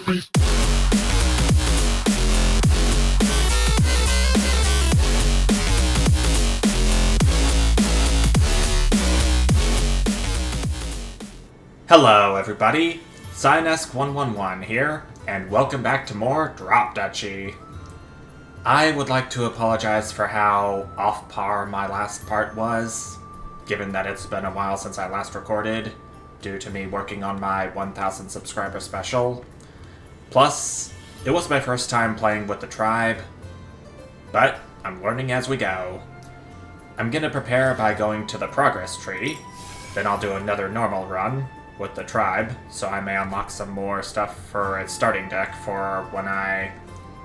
Hello everybody, Cynesk111 here, and welcome back to more Drop Duchy. I would like to apologize for how off par my last part was, given that it's been a while since I last recorded, due to me working on my 1000 subscriber special. Plus, it was my first time playing with the tribe, but I'm learning as we go. I'm gonna prepare by going to the progress tree, then I'll do another normal run with the tribe, so I may unlock some more stuff for its starting deck for when I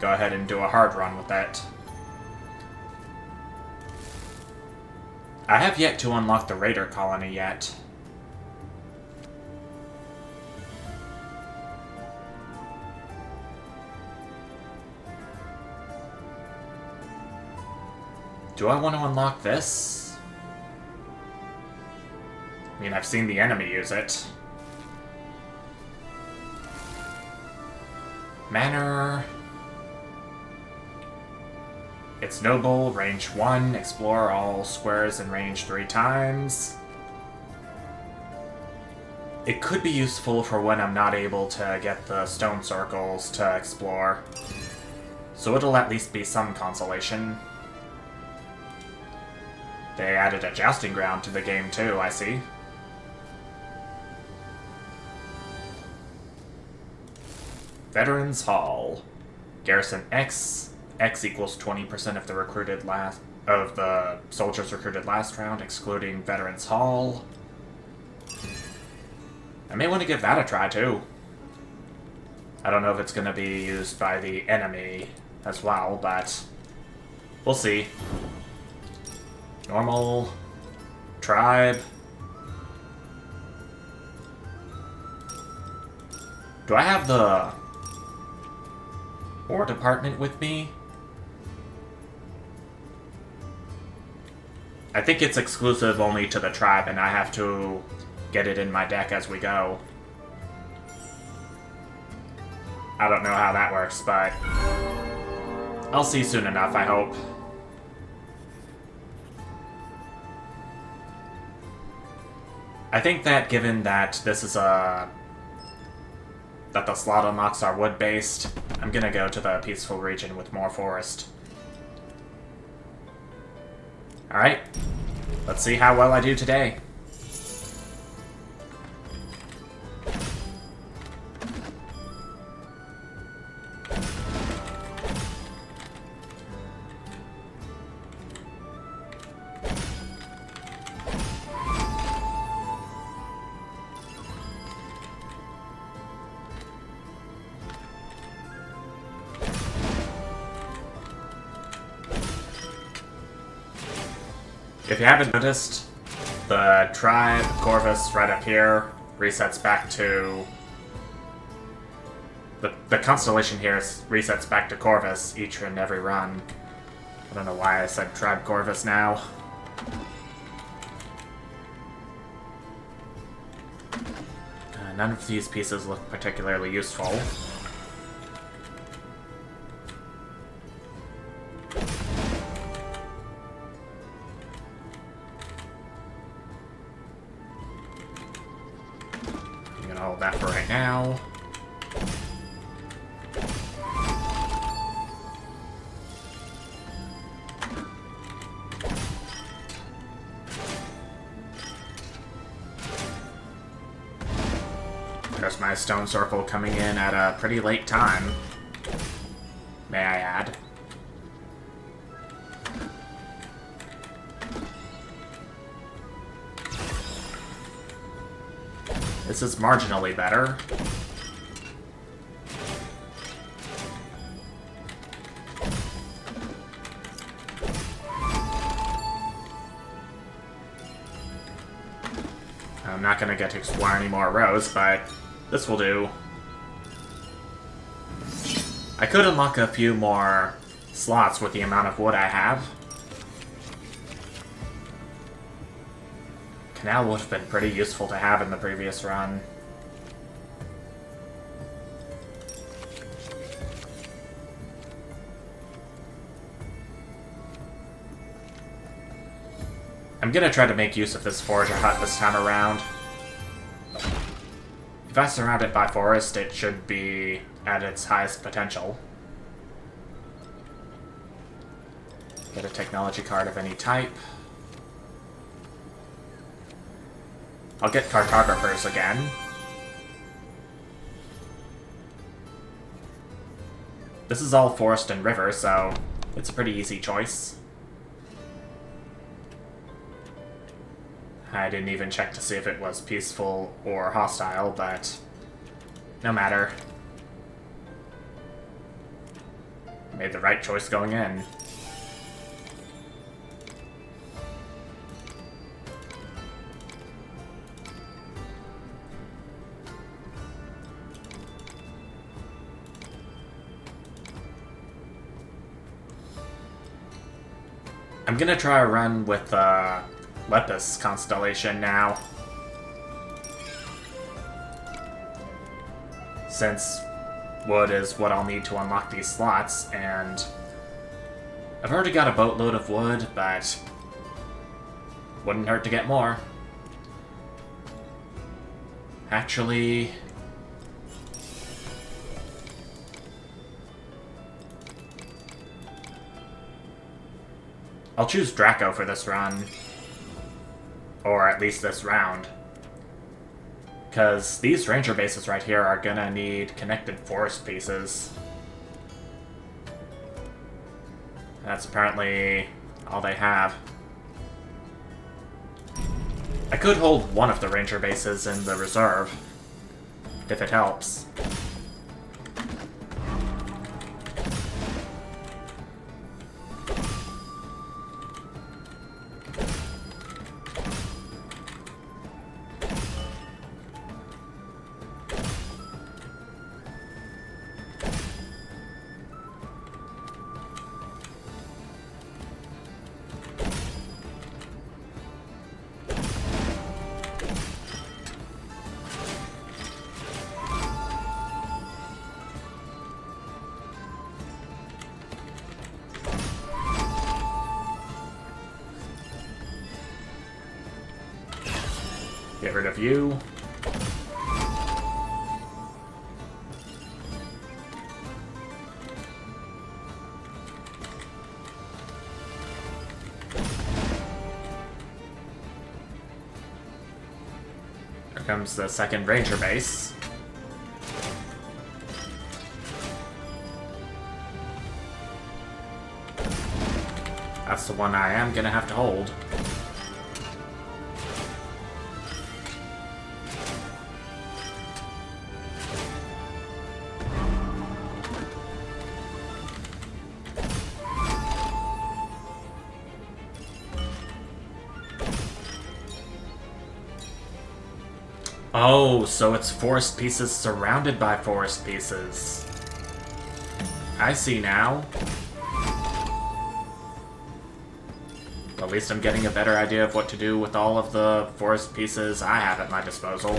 go ahead and do a hard run with it. I have yet to unlock the raider colony yet. Do I want to unlock this? I mean, I've seen the enemy use it. Manor. It's noble, range 1, explore all squares in range 3 times. It could be useful for when I'm not able to get the stone circles to explore. So it'll at least be some consolation. They added a jousting ground to the game too, I see. Veterans Hall. Garrison X. X equals 20% of the soldiers recruited last round, excluding Veterans Hall. I may want to give that a try too. I don't know if it's going to be used by the enemy as well, but we'll see. Normal. Tribe. Do I have the War Department with me? I think it's exclusive only to the tribe, and I have to get it in my deck as we go. I don't know how that works, but I'll see soon enough, I hope. I think that given that this is that the slot unlocks are wood-based, I'm gonna go to the peaceful region with more forest. Alright, let's see how well I do today. If you haven't noticed, the tribe, Corvus, right up here, resets back to... The constellation here resets back to Corvus each and every run. I don't know why I said tribe Corvus now. None of these pieces look particularly useful. Hold that for right now. There's my stone circle coming in at a pretty late time, may I add. This is marginally better. I'm not going to get to explore any more rows, but this will do. I could unlock a few more slots with the amount of wood I have. Canal would have been pretty useful to have in the previous run. I'm gonna try to make use of this forager hut this time around. If I surround it by forest, it should be at its highest potential. Get a technology card of any type. I'll get cartographers again. This is all forest and river, so it's a pretty easy choice. I didn't even check to see if it was peaceful or hostile, but no matter. Made the right choice going in. I'm gonna try a run with Lepus Constellation now. Since wood is what I'll need to unlock these slots, and I've already got a boatload of wood, but wouldn't hurt to get more. Actually, I'll choose Draco for this run. Or at least this round. Because these ranger bases right here are gonna need connected forest pieces. That's apparently all they have. I could hold one of the ranger bases in the reserve, if it helps. Get rid of you. Here comes the second ranger base. That's the one I am gonna have to hold. Oh, so it's forest pieces surrounded by forest pieces. I see now. At least I'm getting a better idea of what to do with all of the forest pieces I have at my disposal.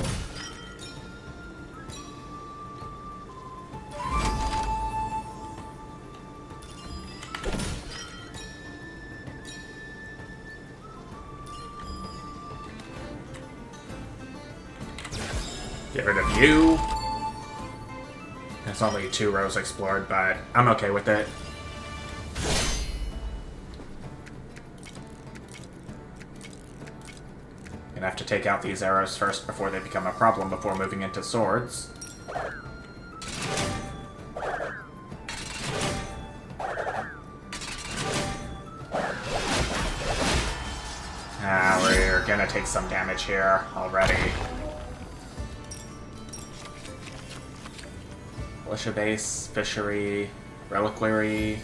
Get rid of you. There's only 2 rows explored, but I'm okay with it. Gonna have to take out these arrows first before they become a problem before moving into swords. We're gonna take some damage here already. Militia base, fishery, reliquary.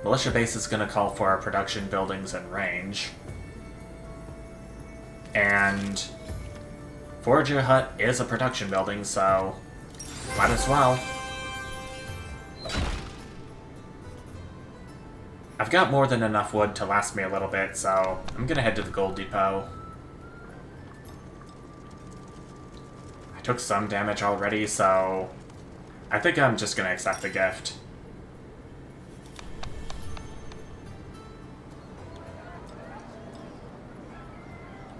Militia base is going to call for our production buildings and range. And Forager Hut is a production building, so might as well. I've got more than enough wood to last me a little bit, so I'm going to head to the gold depot. I took some damage already, so I think I'm just going to accept the gift.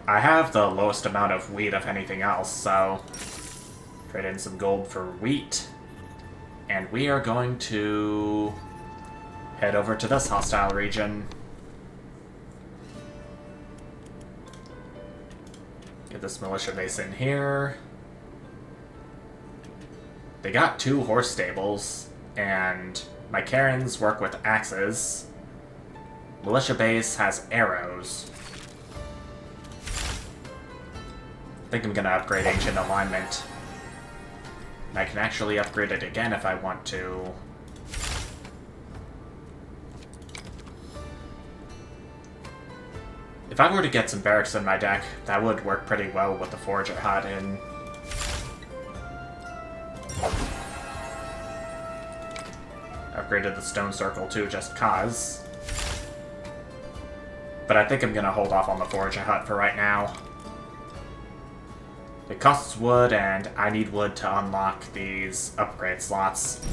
I have the lowest amount of wheat of anything else, so trade in some gold for wheat. And we are going to head over to this hostile region. Get this militia base in here. They got 2 horse stables, and my Karens work with axes. Militia base has arrows. I think I'm gonna upgrade Ancient Alignment. I can actually upgrade it again if I want to. If I were to get some barracks in my deck, that would work pretty well with the Forager Hut in. Upgraded the Stone Circle too, just cause. But I think I'm gonna hold off on the Forager Hut for right now. It costs wood, and I need wood to unlock these upgrade slots.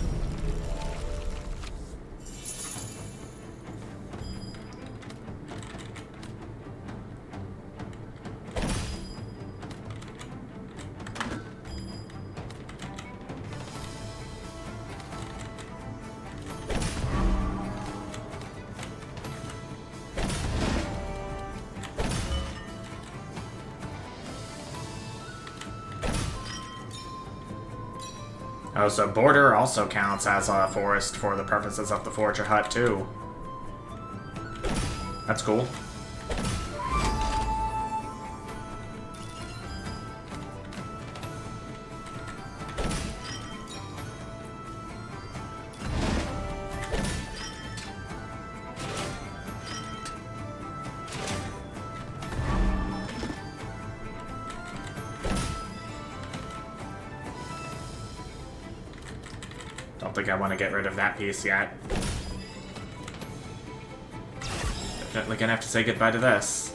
Oh, so border also counts as a forest for the purposes of the Forager Hut, too. That's cool. Don't think I want to get rid of that piece yet. Definitely gonna have to say goodbye to this.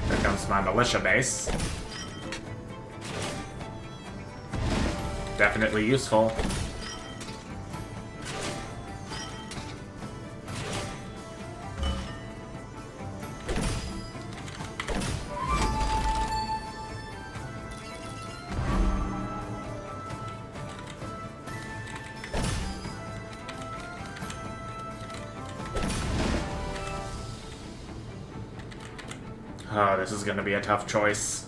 There comes my militia base. Definitely useful. Oh, this is going to be a tough choice.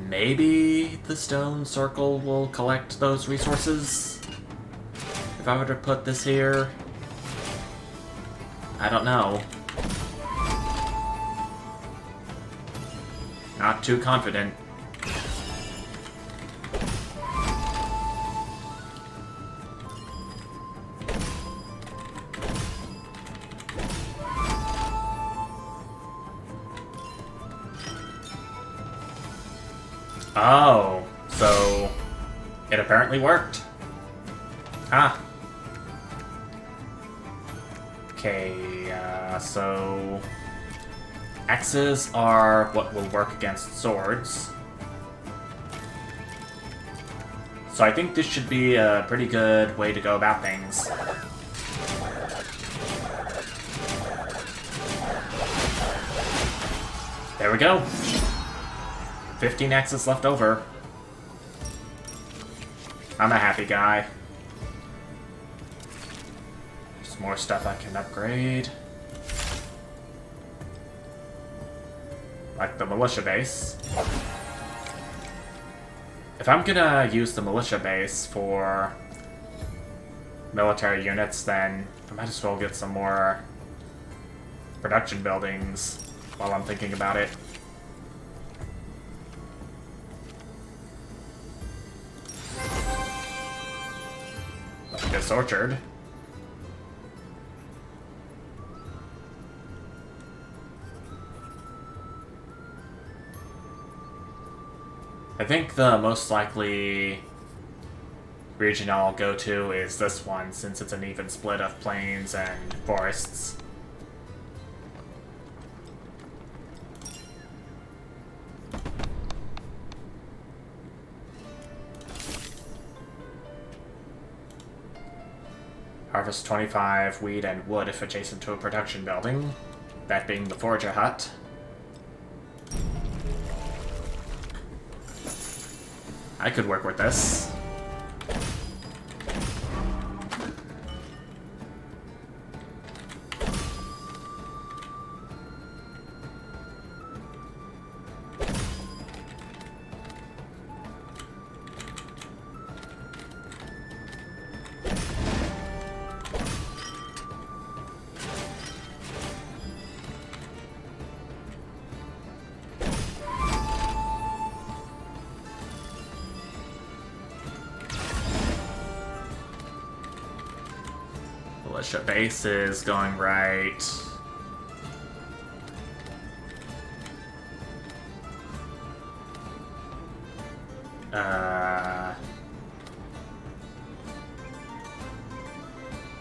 Maybe the Stone Circle will collect those resources? If I were to put this here? I don't know. Not too confident. Oh, so it apparently worked. Ah. Okay, so axes are what will work against swords. So I think this should be a pretty good way to go about things. There we go. 15 axes left over. I'm a happy guy. There's more stuff I can upgrade. Like the militia base. If I'm gonna use the militia base for military units, then I might as well get some more production buildings while I'm thinking about it. This orchard. I think the most likely region I'll go to is this one, since it's an even split of plains and forests. Harvest 25 weed and wood if adjacent to a production building. That being the Forger Hut. I could work with this. Militia base is going right.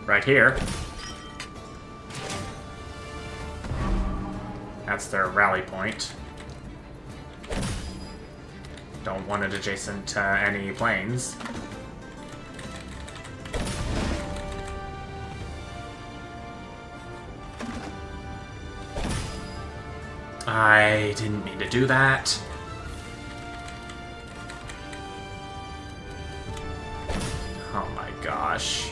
Right here. That's their rally point. Don't want it adjacent to any planes. I didn't mean to do that. Oh my gosh.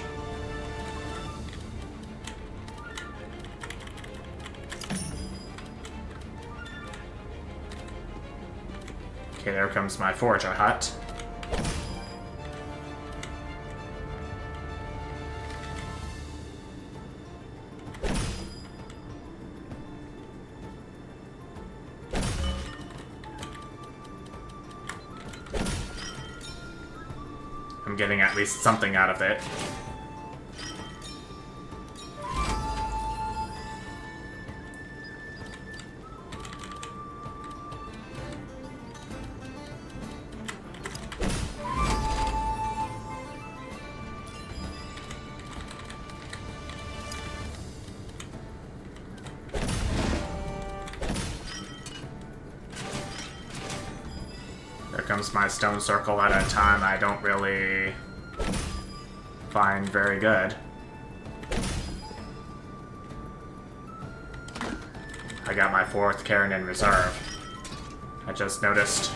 Okay, there comes my Forger Hut. I'm getting at least something out of it. There comes my stone circle at a time I don't really find very good. I got my 4th Karen in reserve. I just noticed.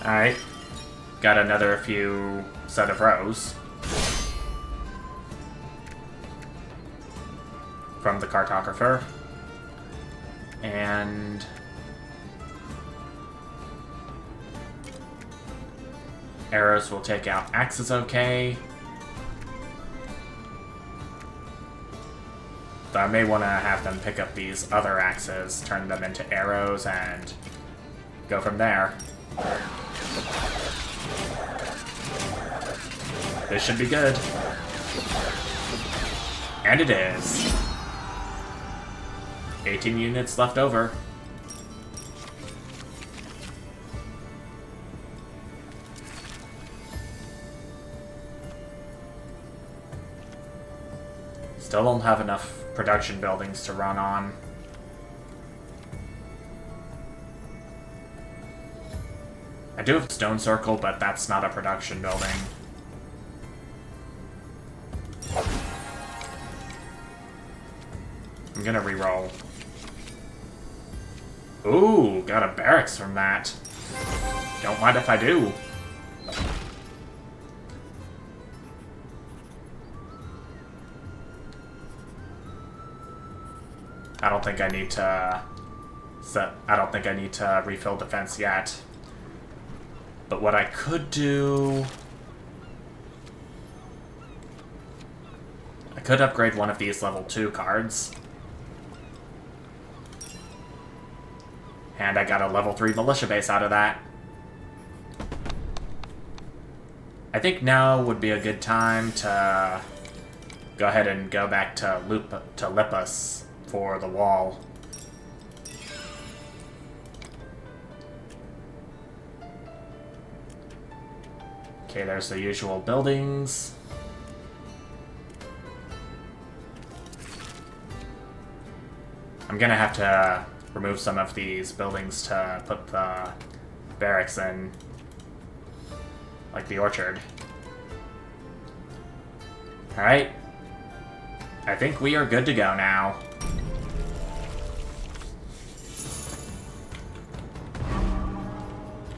Alright. Got another few set of rows. From the cartographer. And arrows will take out axes okay. So I may want to have them pick up these other axes, turn them into arrows, and go from there. This should be good. And it is. 18 units left over. Still don't have enough production buildings to run on. I do have a stone circle, but that's not a production building. I'm gonna reroll. Ooh, got a barracks from that. Don't mind if I do. I don't think I need to refill defense yet. But what I could do, I could upgrade one of these level 2 cards. And I got a level 3 militia base out of that. I think now would be a good time to go ahead and go back to Lippus for the wall. Okay, there's the usual buildings. I'm gonna have to remove some of these buildings to put the barracks in. Like the orchard. Alright. I think we are good to go now.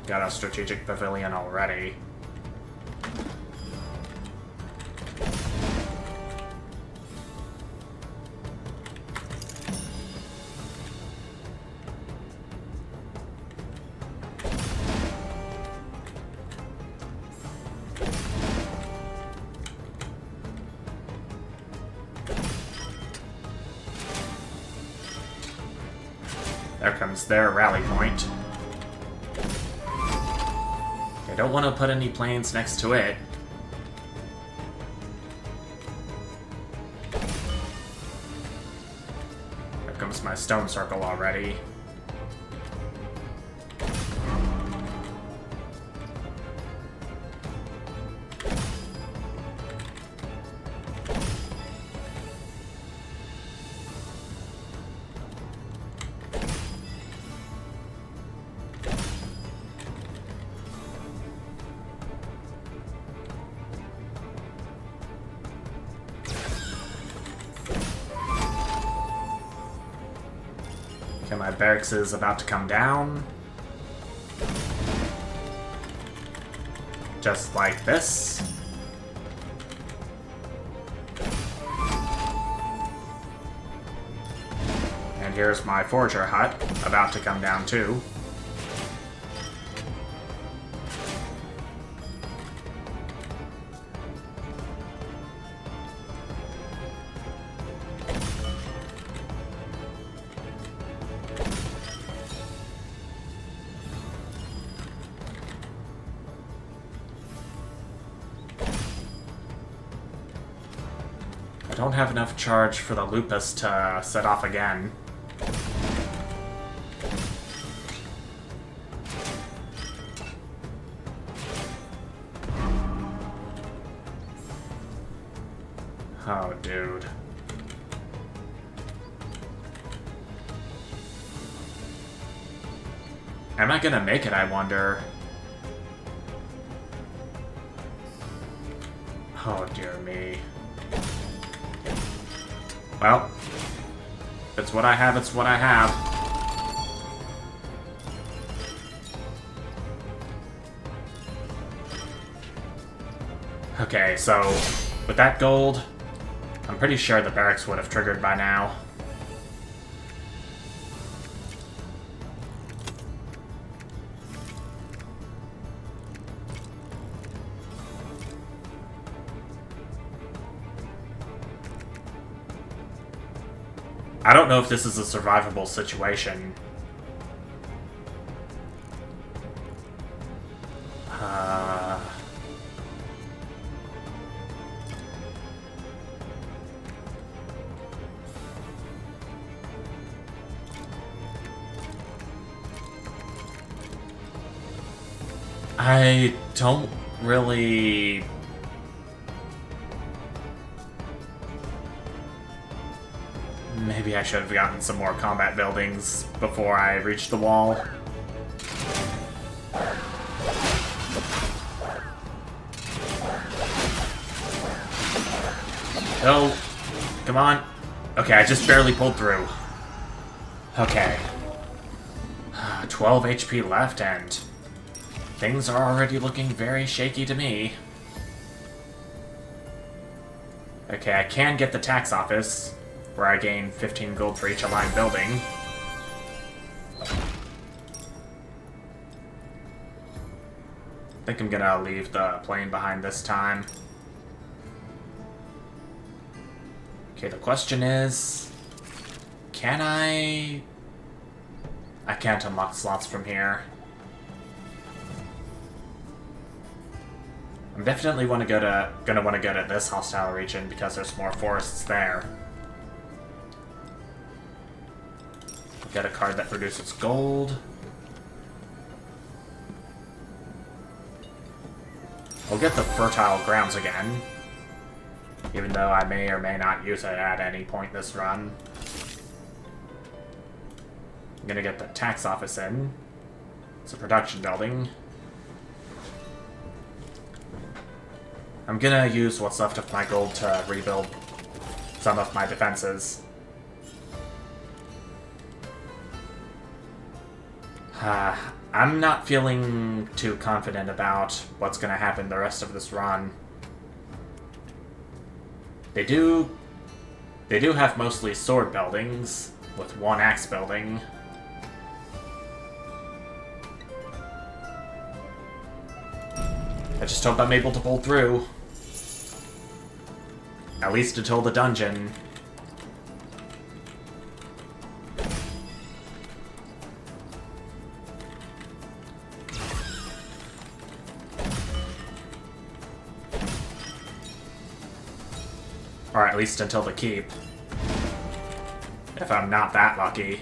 Got a strategic pavilion already. There comes their rally point. I don't want to put any planes next to it. There comes my stone circle already. Okay, my barracks is about to come down. Just like this. And here's my forager hut, about to come down too. I don't have enough charge for the lupus to set off again. Oh, dude. Am I gonna make it, I wonder? Oh, dear me. Well, if it's what I have, it's what I have. Okay, so with that gold, I'm pretty sure the barracks would have triggered by now. I don't know if this is a survivable situation. I don't really... Maybe I should have gotten some more combat buildings before I reached the wall. Oh, come on. Okay, I just barely pulled through. Okay. 12 HP left, and things are already looking very shaky to me. Okay, I can get the tax office, where I gain 15 gold for each aligned building. I think I'm gonna leave the plane behind this time. Okay, the question is... Can I can't unlock slots from here. I'm definitely gonna want to go to this hostile region because there's more forests there. Get a card that produces gold. I'll get the fertile grounds again, even though I may or may not use it at any point this run. I'm gonna get the tax office in. It's a production building. I'm gonna use what's left of my gold to rebuild some of my defenses. I'm not feeling too confident about what's gonna happen the rest of this run. They do have mostly sword buildings, with one axe building. I just hope I'm able to pull through. At least until the dungeon. Or at least until the keep. If I'm not that lucky.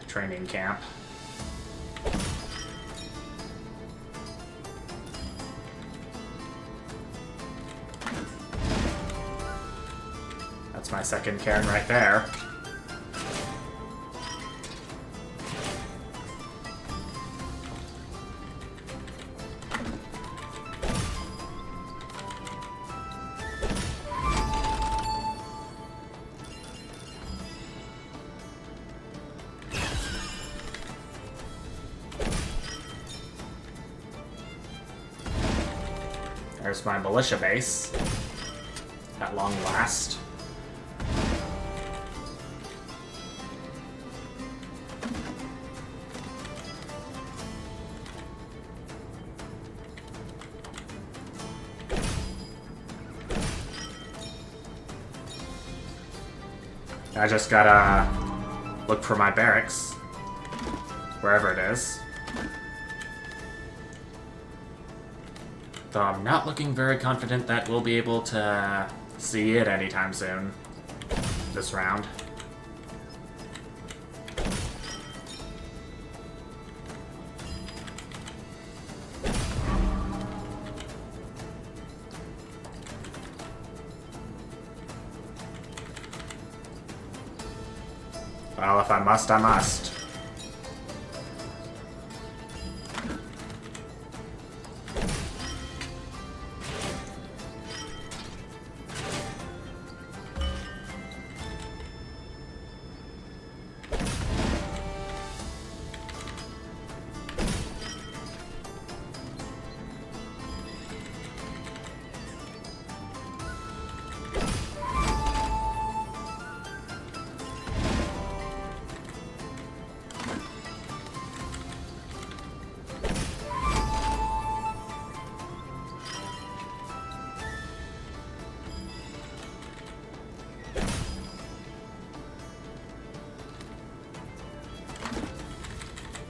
Training camp. That's my second cairn right there. There's my militia base. At long last. I just gotta look for my barracks. Wherever it is. Though I'm not looking very confident that we'll be able to see it anytime soon. This round. Well, if I must, I must.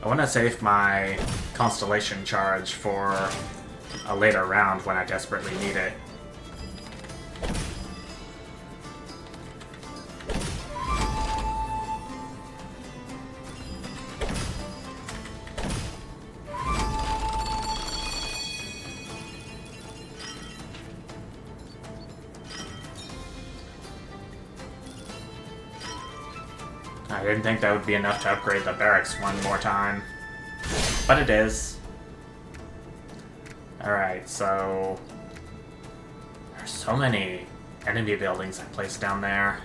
I want to save my Constellation charge for a later round when I desperately need it. I didn't think that would be enough to upgrade the barracks one more time. But it is. Alright, so... There's so many enemy buildings I placed down there.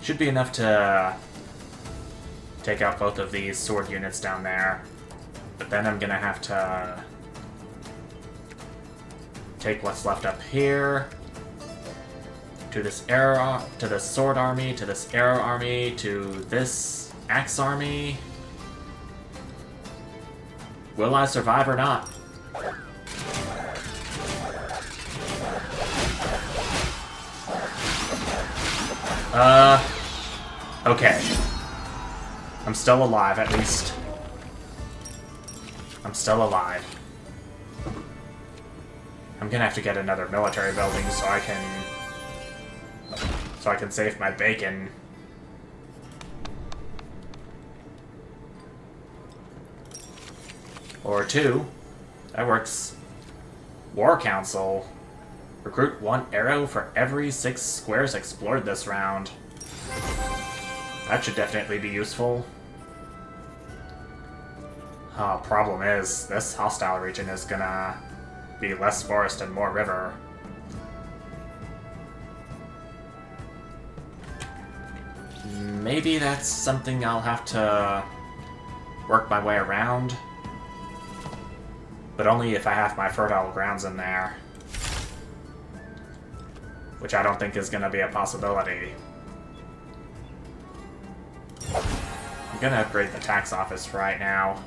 Should be enough to take out both of these sword units down there. But then I'm gonna have to take what's left up here. To this arrow, to this sword army, to this arrow army, to this axe army. Will I survive or not? Okay. I'm still alive, at least. I'm still alive. I'm gonna have to get another military building so I can so I can save my bacon. Or 2. That works. War Council. Recruit 1 arrow for every 6 squares explored this round. That should definitely be useful. Problem is, this hostile region is gonna be less forest and more river. Maybe that's something I'll have to work my way around. But only if I have my fertile grounds in there. Which I don't think is going to be a possibility. I'm going to upgrade the tax office right now.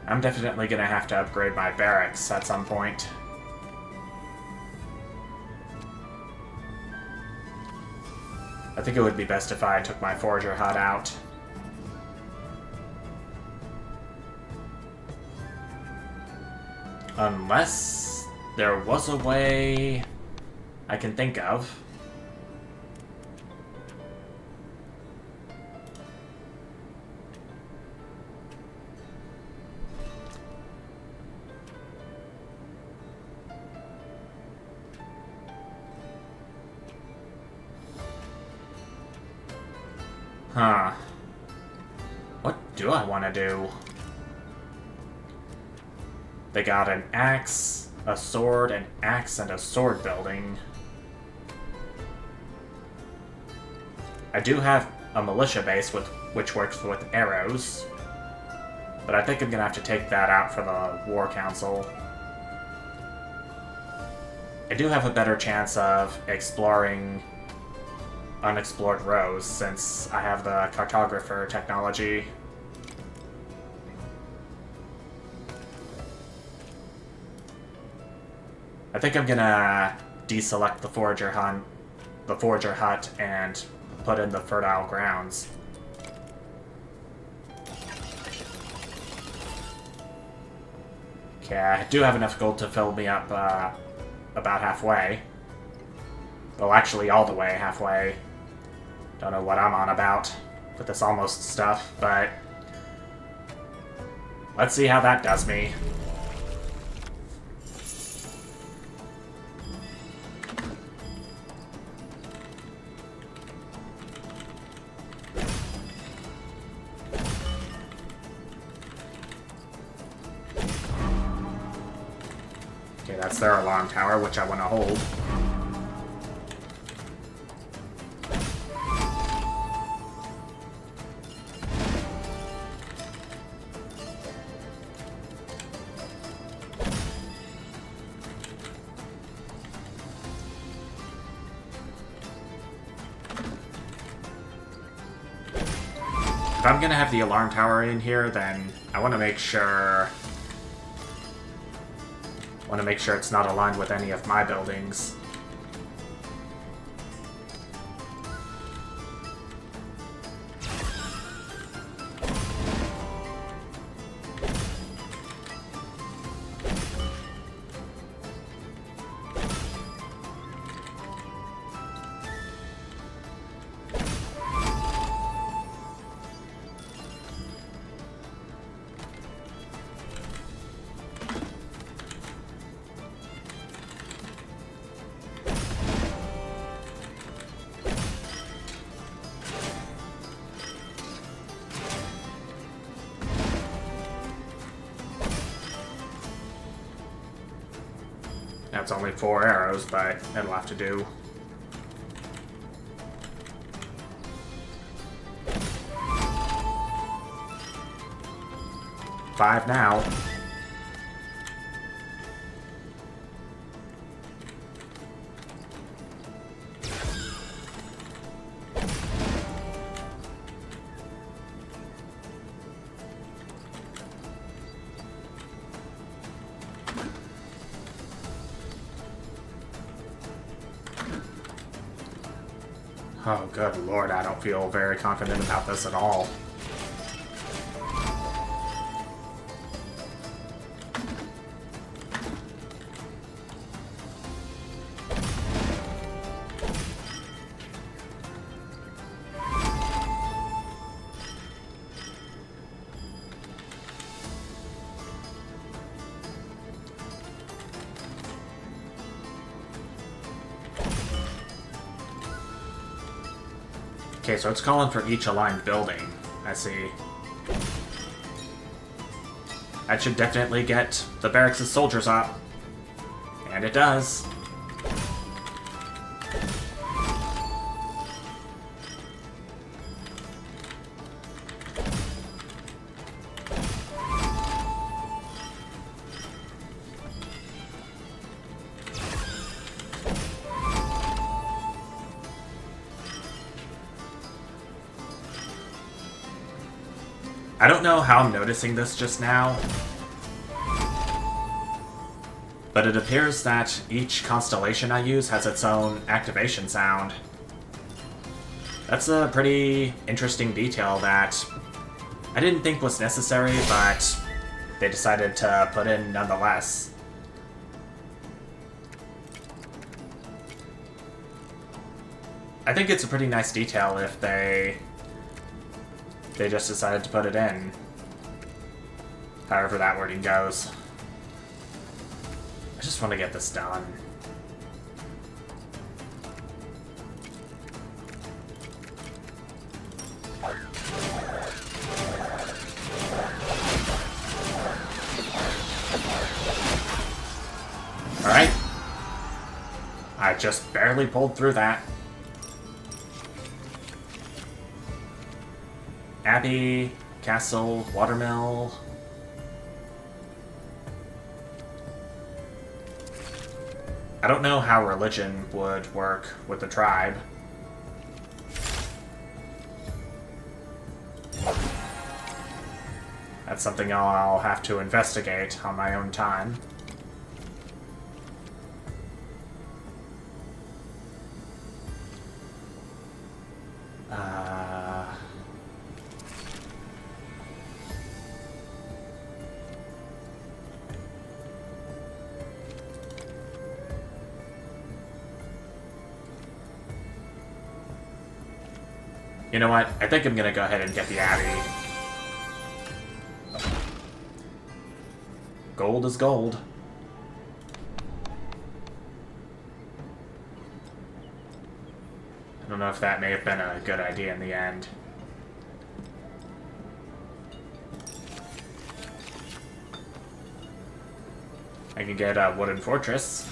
I'm definitely going to have to upgrade my barracks at some point. I think it would be best if I took my forager hut out. Unless there was a way I can think of. Huh. What do I want to do? They got an axe, a sword, an axe, and a sword building. I do have a militia base which works with arrows, but I think I'm gonna have to take that out for the War Council. I do have a better chance of exploring unexplored rows since I have the cartographer technology. I think I'm gonna deselect the forager hut and put in the fertile grounds. Okay, I do have enough gold to fill me up about halfway. Well, actually all the way halfway. Don't know what I'm on about with this almost stuff, but let's see how that does me. Okay, that's their alarm tower, which I want to hold. If I'm gonna have the alarm tower in here, then I want to make sure it's not aligned with any of my buildings. That's only 4 arrows, but it'll have to do. Five now. Oh, good lord, I don't feel very confident about this at all. Okay, so it's calling for each aligned building. I see. That should definitely get the barracks' soldiers up. And it does. I don't know how I'm noticing this just now, but it appears that each constellation I use has its own activation sound. That's a pretty interesting detail that I didn't think was necessary, but they decided to put in nonetheless. I think it's a pretty nice detail if they just decided to put it in. However that wording goes. I just want to get this done. Alright. I just barely pulled through that. Abbey, Castle, Watermill. I don't know how religion would work with the tribe. That's something I'll have to investigate on my own time. You know what? I think I'm gonna go ahead and get the Abbey. Gold is gold. I don't know if that may have been a good idea in the end. I can get a wooden fortress.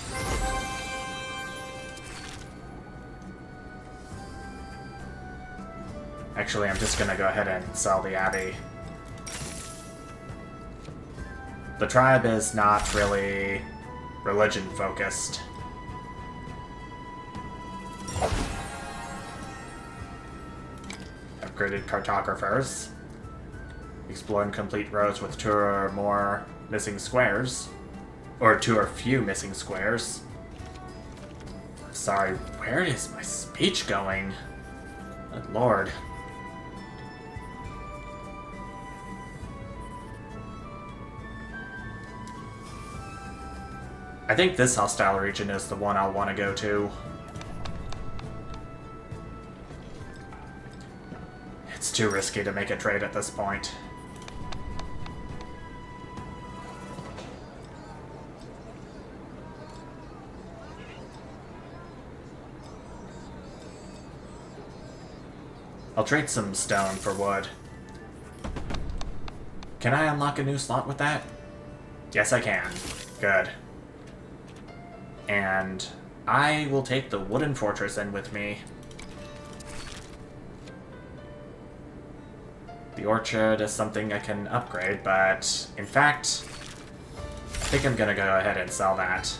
Actually, I'm just gonna go ahead and sell the Abbey. The tribe is not really religion-focused. Upgraded cartographers. Explore and complete rows with 2 or more missing squares. Or 2 or few missing squares. Sorry, where is my speech going? Good lord. I think this hostile region is the one I'll want to go to. It's too risky to make a trade at this point. I'll trade some stone for wood. Can I unlock a new slot with that? Yes, I can. Good. And I will take the wooden fortress in with me. The orchard is something I can upgrade, but in fact, I think I'm gonna go ahead and sell that.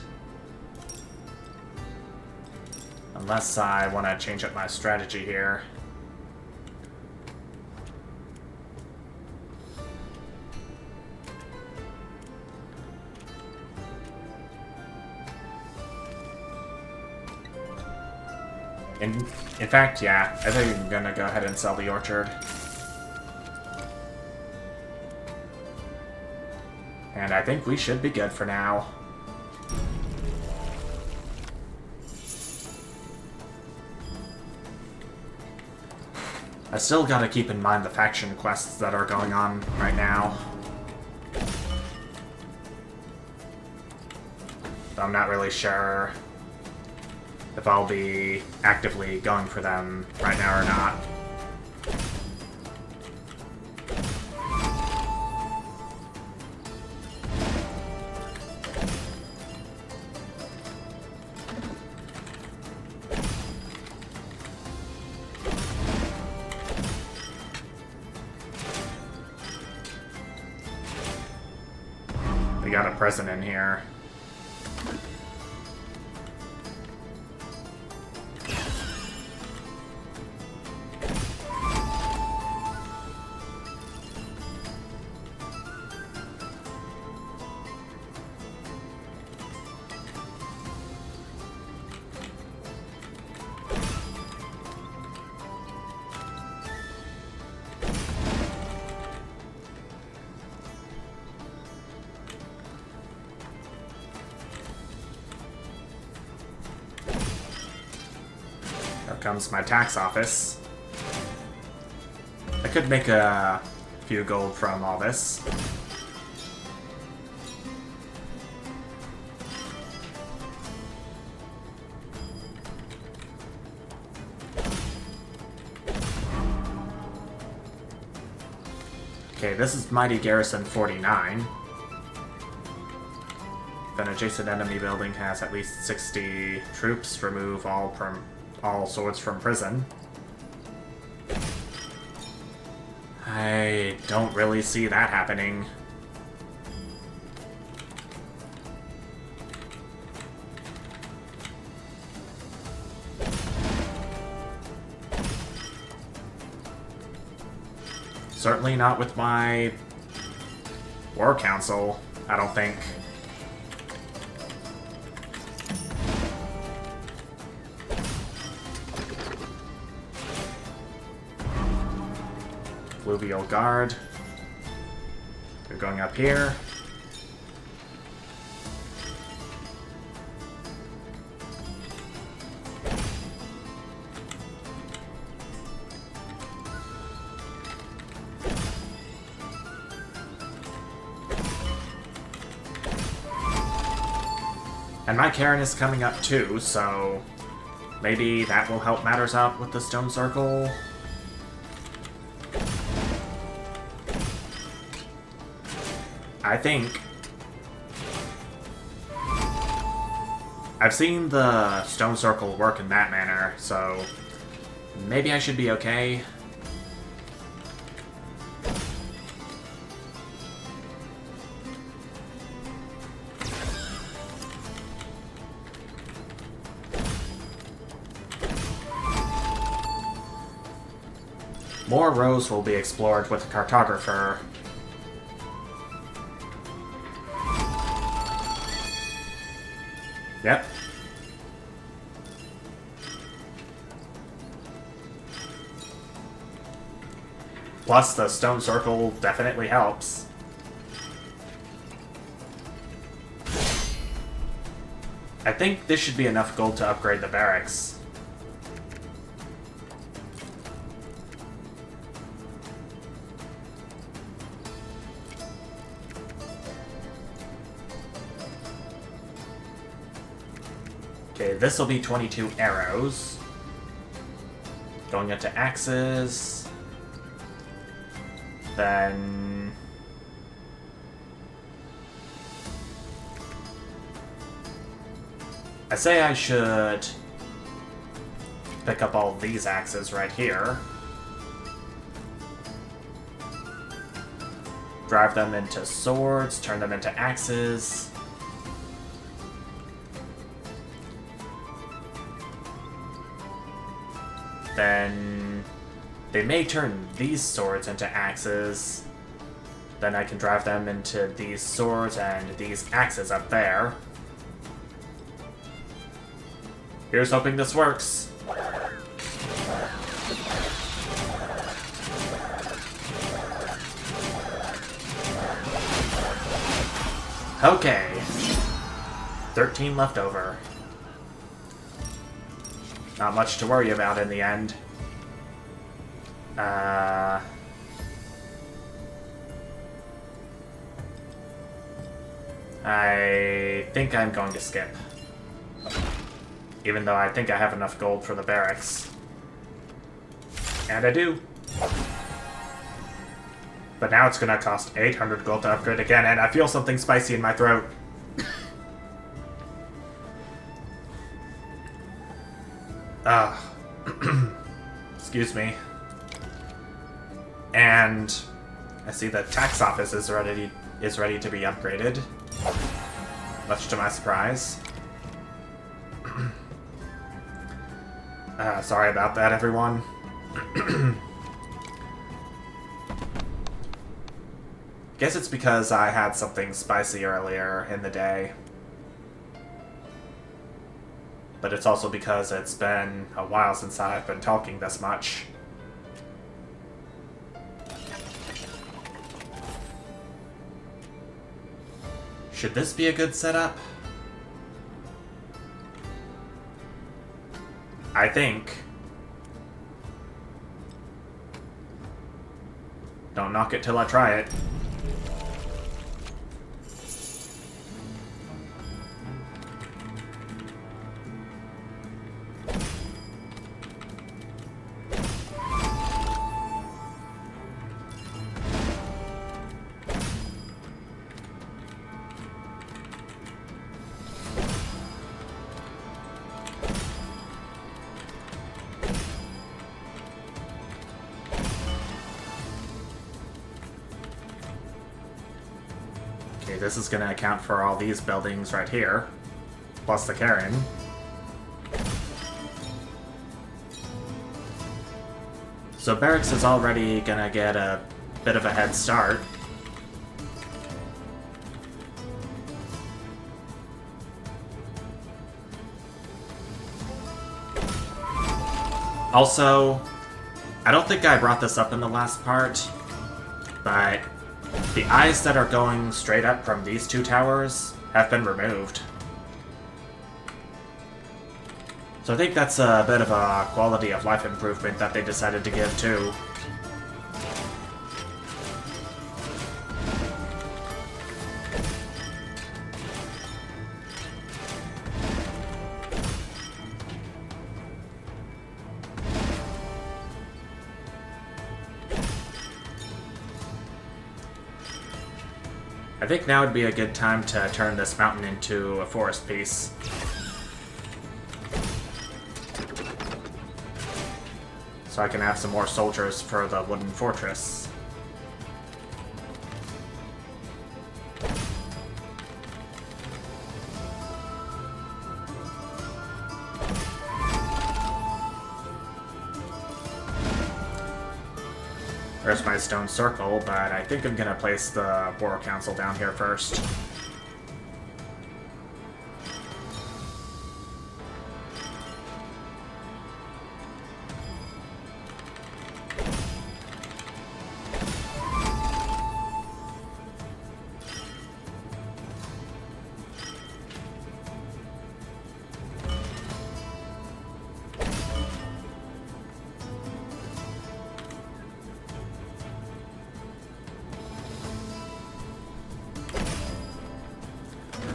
Unless I want to change up my strategy here. In fact, yeah, I think I'm gonna go ahead and sell the orchard. And I think we should be good for now. I still gotta keep in mind the faction quests that are going on right now. So I'm not really sure if I'll be actively going for them right now or not. We got a prison in here. Comes my tax office. I could make a few gold from all this. Okay, this is Mighty Garrison 49. If an adjacent enemy building has at least 60 troops, remove all swords from prison. I don't really see that happening. Certainly not with my war council, I don't think. Fluvial Guard. They're going up here. And my Karen is coming up too, so maybe that will help matters out with the stone circle. I think I've seen the stone circle work in that manner, so maybe I should be okay. More rows will be explored with the cartographer. Yep. Plus, the stone circle definitely helps. I think this should be enough gold to upgrade the barracks. Okay, this will be 22 arrows. Going into axes. Then... I say I should pick up all these axes right here. Drive them into swords, turn them into axes. Then they may turn these swords into axes. Then I can drive them into these swords and these axes up there. Here's hoping this works. Okay. 13 left over. Not much to worry about in the end. I think I'm going to skip. Even though I think I have enough gold for the barracks. And I do. But now it's gonna cost 800 gold to upgrade again, and I feel something spicy in my throat. Excuse me. And I see the tax office is ready to be upgraded. much to my surprise. Sorry about that, everyone. Guess it's because I had something spicy earlier in the day. But it's also because it's been a while since I've been talking this much. Should this be a good setup? I think. Don't knock it till I try it. Okay, this is going to account for all these buildings right here, plus the Karen. So Barracks is already going to get a bit of a head start. Also, I don't think I brought this up in the last part, but the eyes that are going straight up from these two towers have been removed. So I think that's a bit of a quality of life improvement that they decided to give too. I think now would be a good time to turn this mountain into a forest piece. So I can have some more soldiers for the wooden fortress. There's my stone circle, but I think I'm gonna place the Borough Council down here first.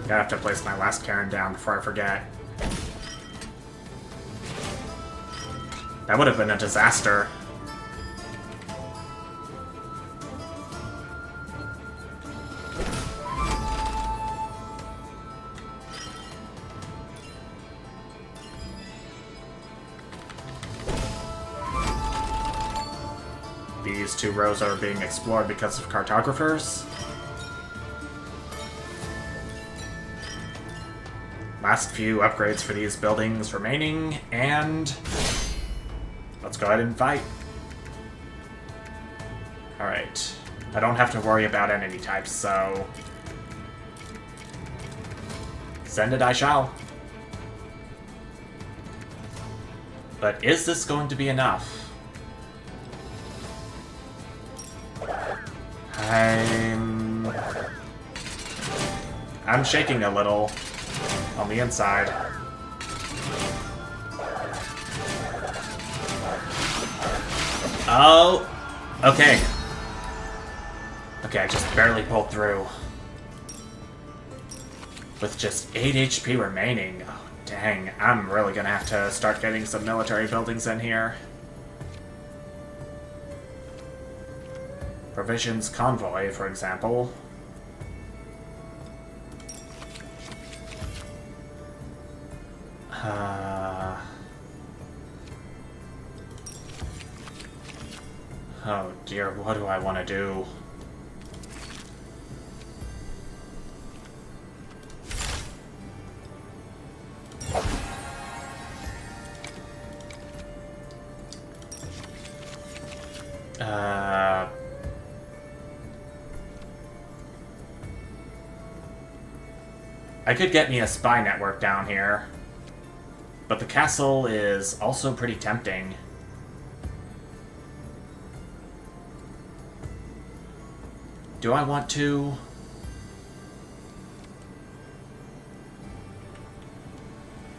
I have to place my last Karen down before I forget. That would have been a disaster. These two rows are being explored because of cartographers. Last few upgrades for these buildings remaining, and let's go ahead and fight. Alright. I don't have to worry about enemy types, so send it I shall. But is this going to be enough? I'm shaking a little on the inside. Oh, okay. Okay, I just barely pulled through. With just 8 HP remaining. Oh, dang. I'm really gonna have to start getting some military buildings in here. Provisions convoy, for example. Oh dear, what do I want to do? I could get me a spy network down here, but the castle is also pretty tempting. Do I want to?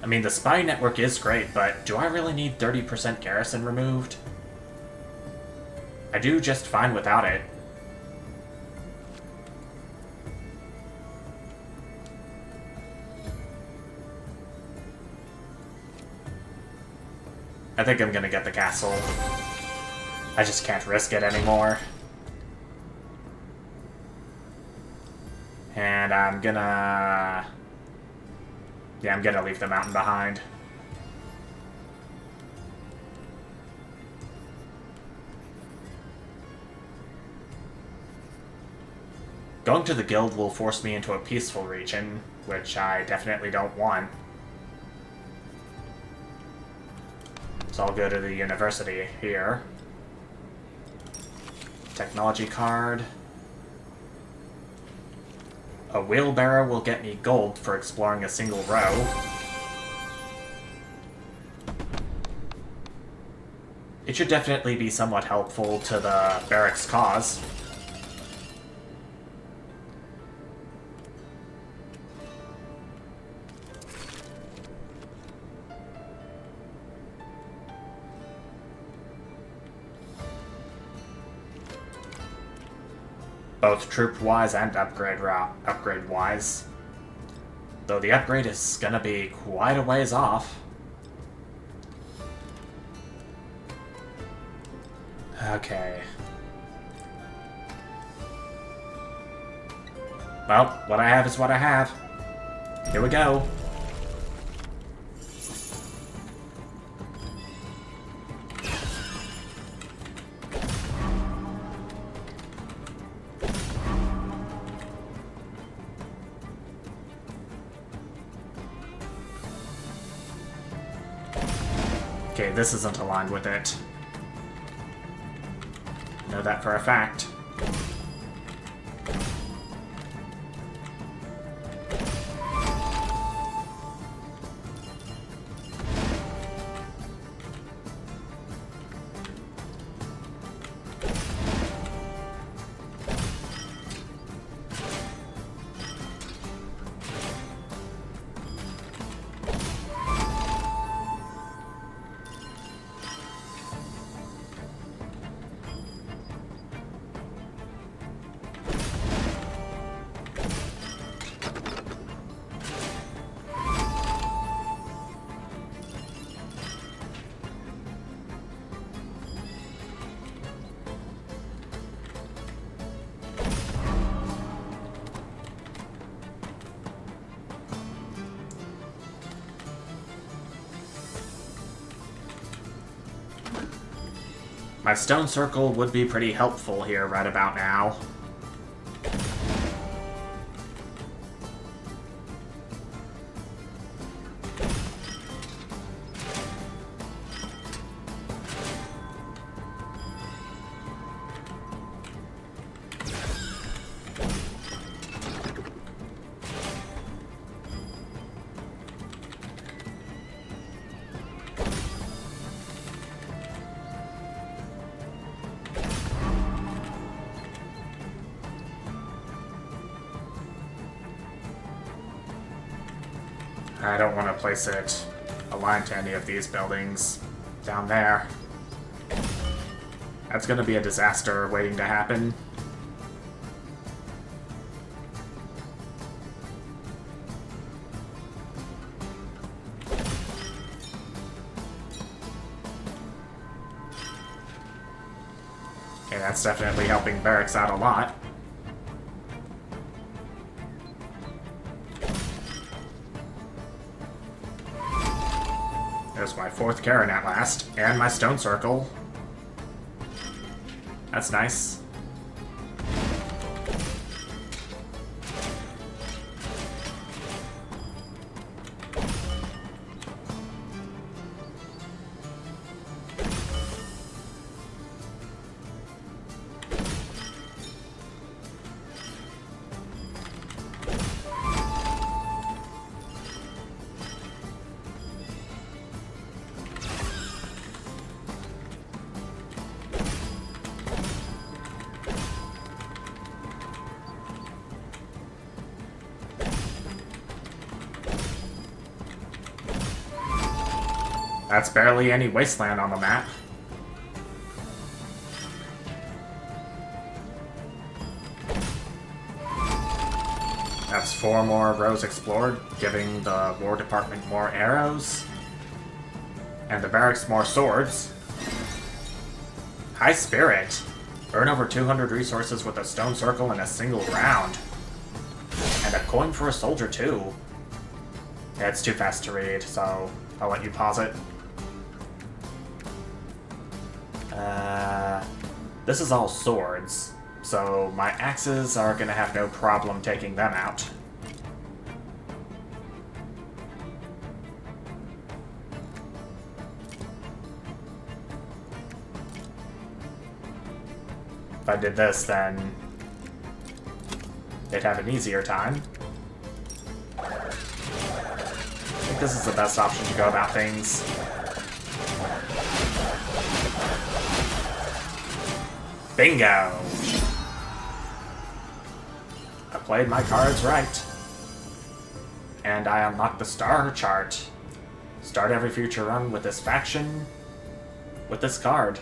I mean, the spy network is great, but do I really need 30% garrison removed? I do just fine without it. I think I'm gonna get the castle. I just can't risk it anymore. And I'm gonna... Yeah, I'm gonna leave the mountain behind. Going to the guild will force me into a peaceful region, which I definitely don't want. So I'll go to the university here. Technology card. A wheelbarrow will get me gold for exploring a single row. It should definitely be somewhat helpful to the barracks cause. Both troop-wise and upgrade-wise. Though the upgrade is gonna be quite a ways off. Okay. Well, what I have is what I have. Here we go. Okay, this isn't aligned with it. Know that for a fact. My stone circle would be pretty helpful here right about now. I don't want to place it aligned to any of these buildings down there. That's going to be a disaster waiting to happen. Okay, that's definitely helping barracks out a lot. There's my 4th Karen at last, and my stone circle. That's nice. That's barely any wasteland on the map. That's 4 more rows explored, giving the War Department more arrows. And the barracks more swords. High Spirit. Earn over 200 resources with a stone circle in a single round. And a coin for a soldier, too. Yeah, it's too fast to read, so I'll let you pause it. This is all swords, so my axes are gonna have no problem taking them out. If I did this, then they'd have an easier time. I think this is the best option to go about things. Bingo! I played my cards right. And I unlocked the star chart. Start every future run with this faction with this card.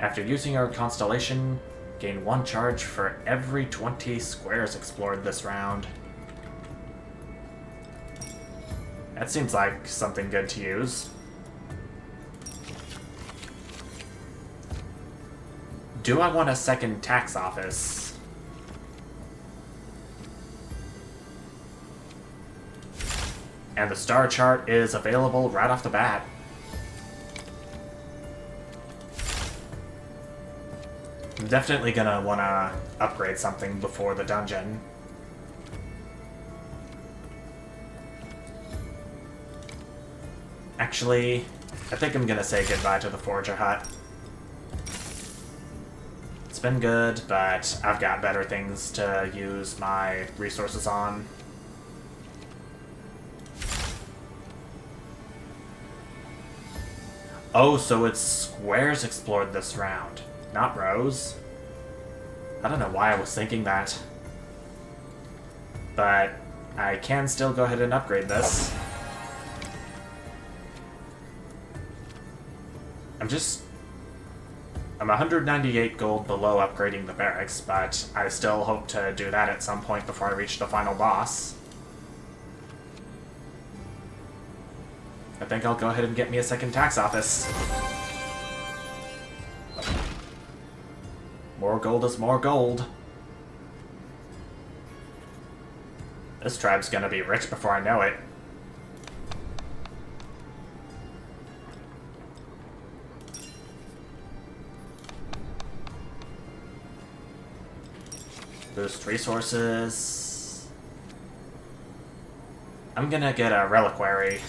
After using your constellation, gain 1 charge for every 20 squares explored this round. That seems like something good to use. Do I want a second tax office? And the star chart is available right off the bat. I'm definitely gonna wanna upgrade something before the dungeon. Actually, I think I'm gonna say goodbye to the Forger Hut. It's been good, but I've got better things to use my resources on. Oh, so it's squares explored this round, not rows. I don't know why I was thinking that. But I can still go ahead and upgrade this. I'm 198 gold below upgrading the barracks, but I still hope to do that at some point before I reach the final boss. I think I'll go ahead and get me a second tax office. More gold is more gold. This tribe's gonna be rich before I know it. Boost resources. I'm gonna get a reliquary.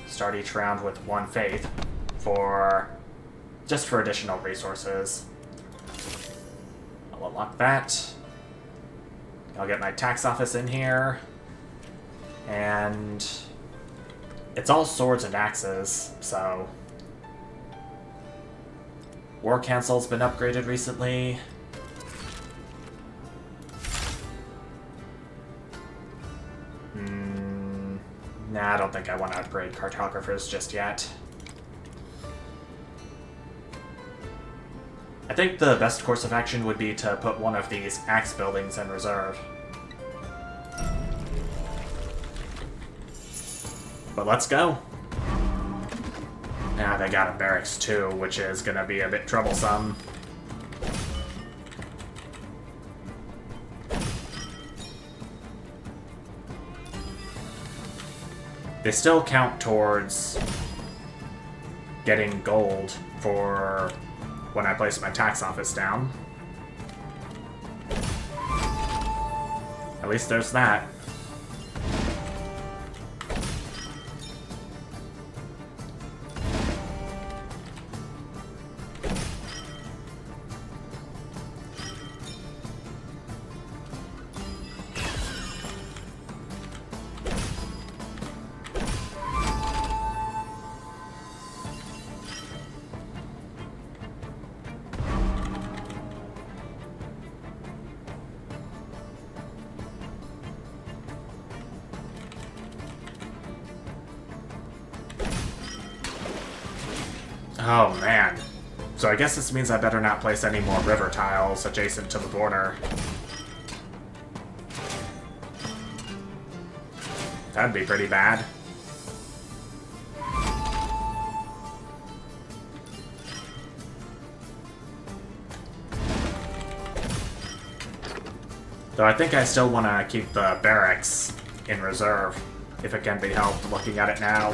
Start each round with 1 faith just for additional resources. I'll unlock that. I'll get my tax office in here. And it's all swords and axes, so War Council's been upgraded recently. Nah, I don't think I want to upgrade cartographers just yet. I think the best course of action would be to put one of these axe buildings in reserve. But let's go. Now they got a barracks too, which is gonna be a bit troublesome. They still count towards getting gold for when I place my tax office down. At least there's that. Oh, man. So I guess this means I better not place any more river tiles adjacent to the border. That'd be pretty bad. Though I think I still want to keep the barracks in reserve, if it can be helped looking at it now.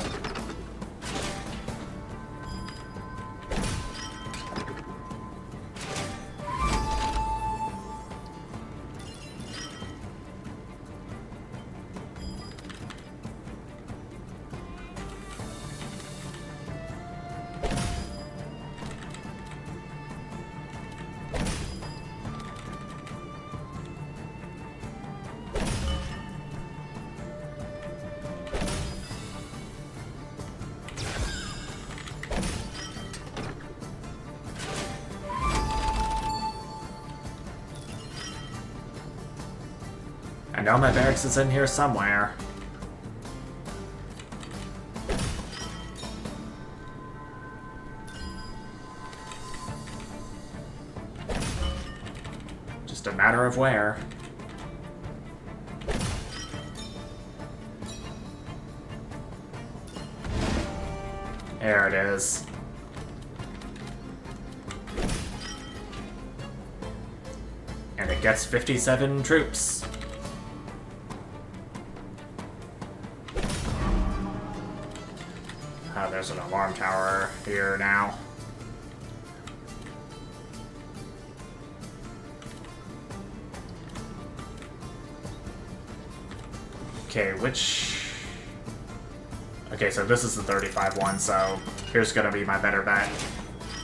I know my barracks is in here somewhere. Just a matter of where. There it is. And it gets 57 troops. There's an alarm tower here now. Okay, which... Okay, so this is the 35 one, so here's gonna be my better bet,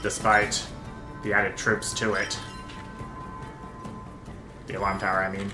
despite the added troops to it. The alarm tower, I mean.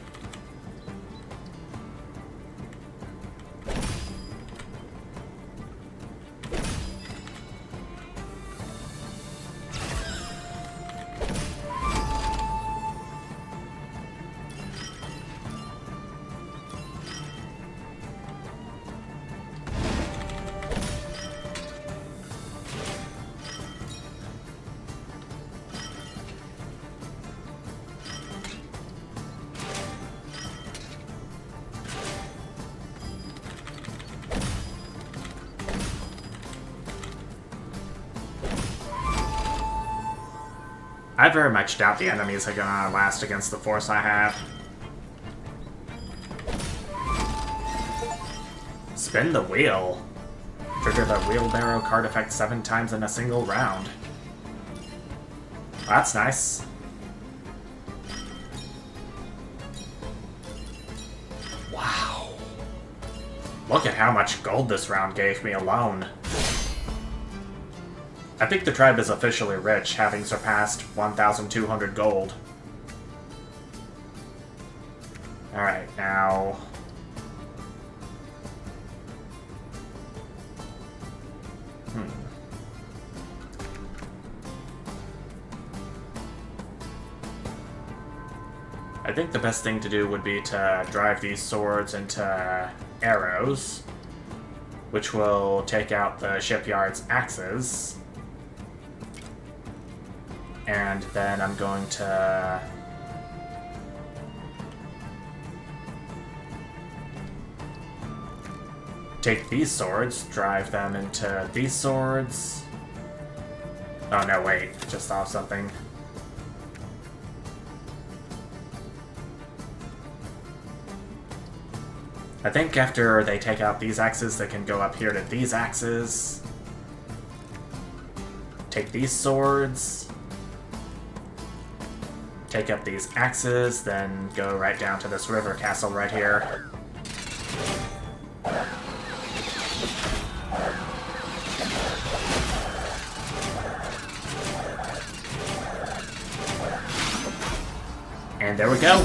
I very much doubt the enemies are gonna last against the force I have. Spin the wheel. Trigger the wheelbarrow card effect 7 times in a single round. That's nice. Wow. Look at how much gold this round gave me alone. I think the tribe is officially rich, having surpassed 1,200 gold. Alright, now... I think the best thing to do would be to drive these swords into arrows, which will take out the shipyard's axes. And then I'm going to... take these swords, drive them into these swords. Oh no, wait, just thought of something. I think after they take out these axes, they can go up here to these axes. Take these swords. Take up these axes, then go right down to this river castle right here. And there we go.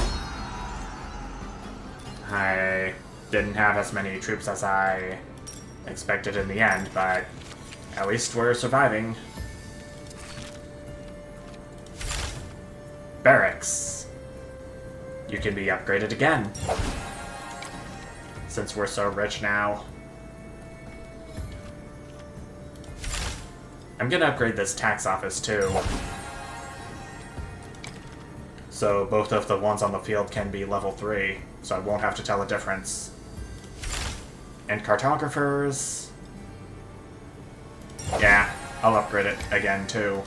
I didn't have as many troops as I expected in the end, but at least we're surviving. Barracks. You can be upgraded again. Since we're so rich now. I'm gonna upgrade this tax office too. So both of the ones on the field can be level 3, so I won't have to tell a difference. And cartographers... yeah, I'll upgrade it again too.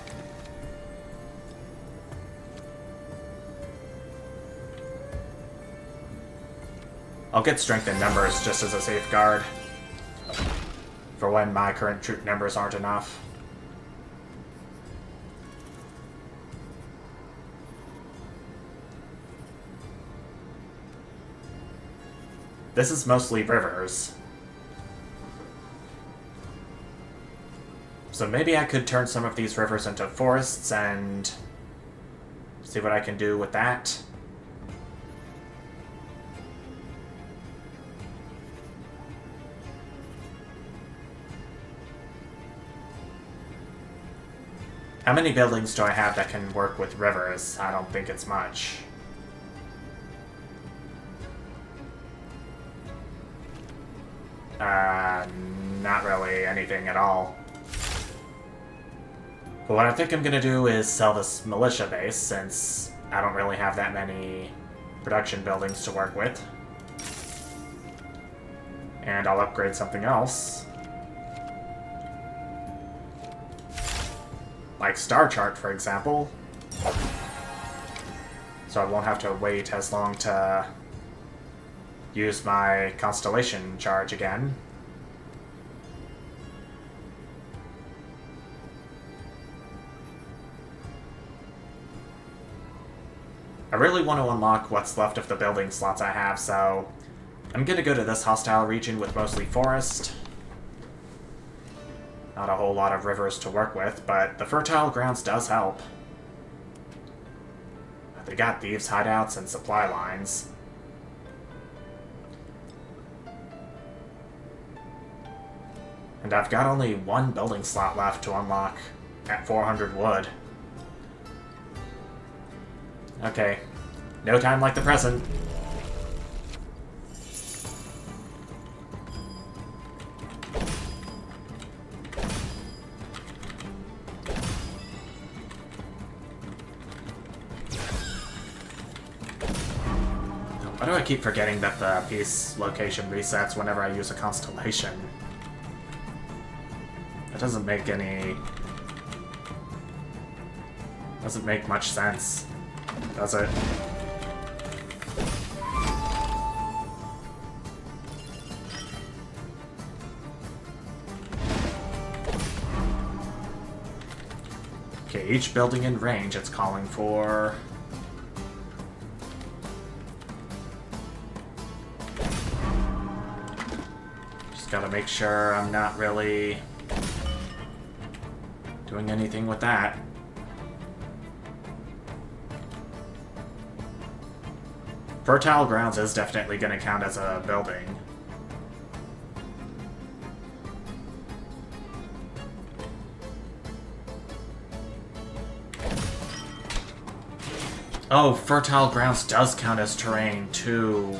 I'll get strength in numbers just as a safeguard for when my current troop numbers aren't enough. This is mostly rivers. So maybe I could turn some of these rivers into forests and see what I can do with that. How many buildings do I have that can work with rivers? I don't think it's much. Not really anything at all. But what I think I'm gonna do is sell this militia base, since I don't really have that many production buildings to work with. And I'll upgrade something else. Like Star Chart, for example. So I won't have to wait as long to use my constellation charge again. I really want to unlock what's left of the building slots I have, so I'm gonna go to this hostile region with mostly forest. Not a whole lot of rivers to work with, but the fertile grounds does help. They got thieves' hideouts and supply lines. And I've got only one building slot left to unlock at 400 wood. Okay, no time like the present. Why do I keep forgetting that the piece location resets whenever I use a constellation? That doesn't make much sense, does it? Okay, each building in range it's calling for. Just gotta make sure I'm not really doing anything with that. Fertile grounds is definitely going to count as a building. Oh, fertile grounds does count as terrain too.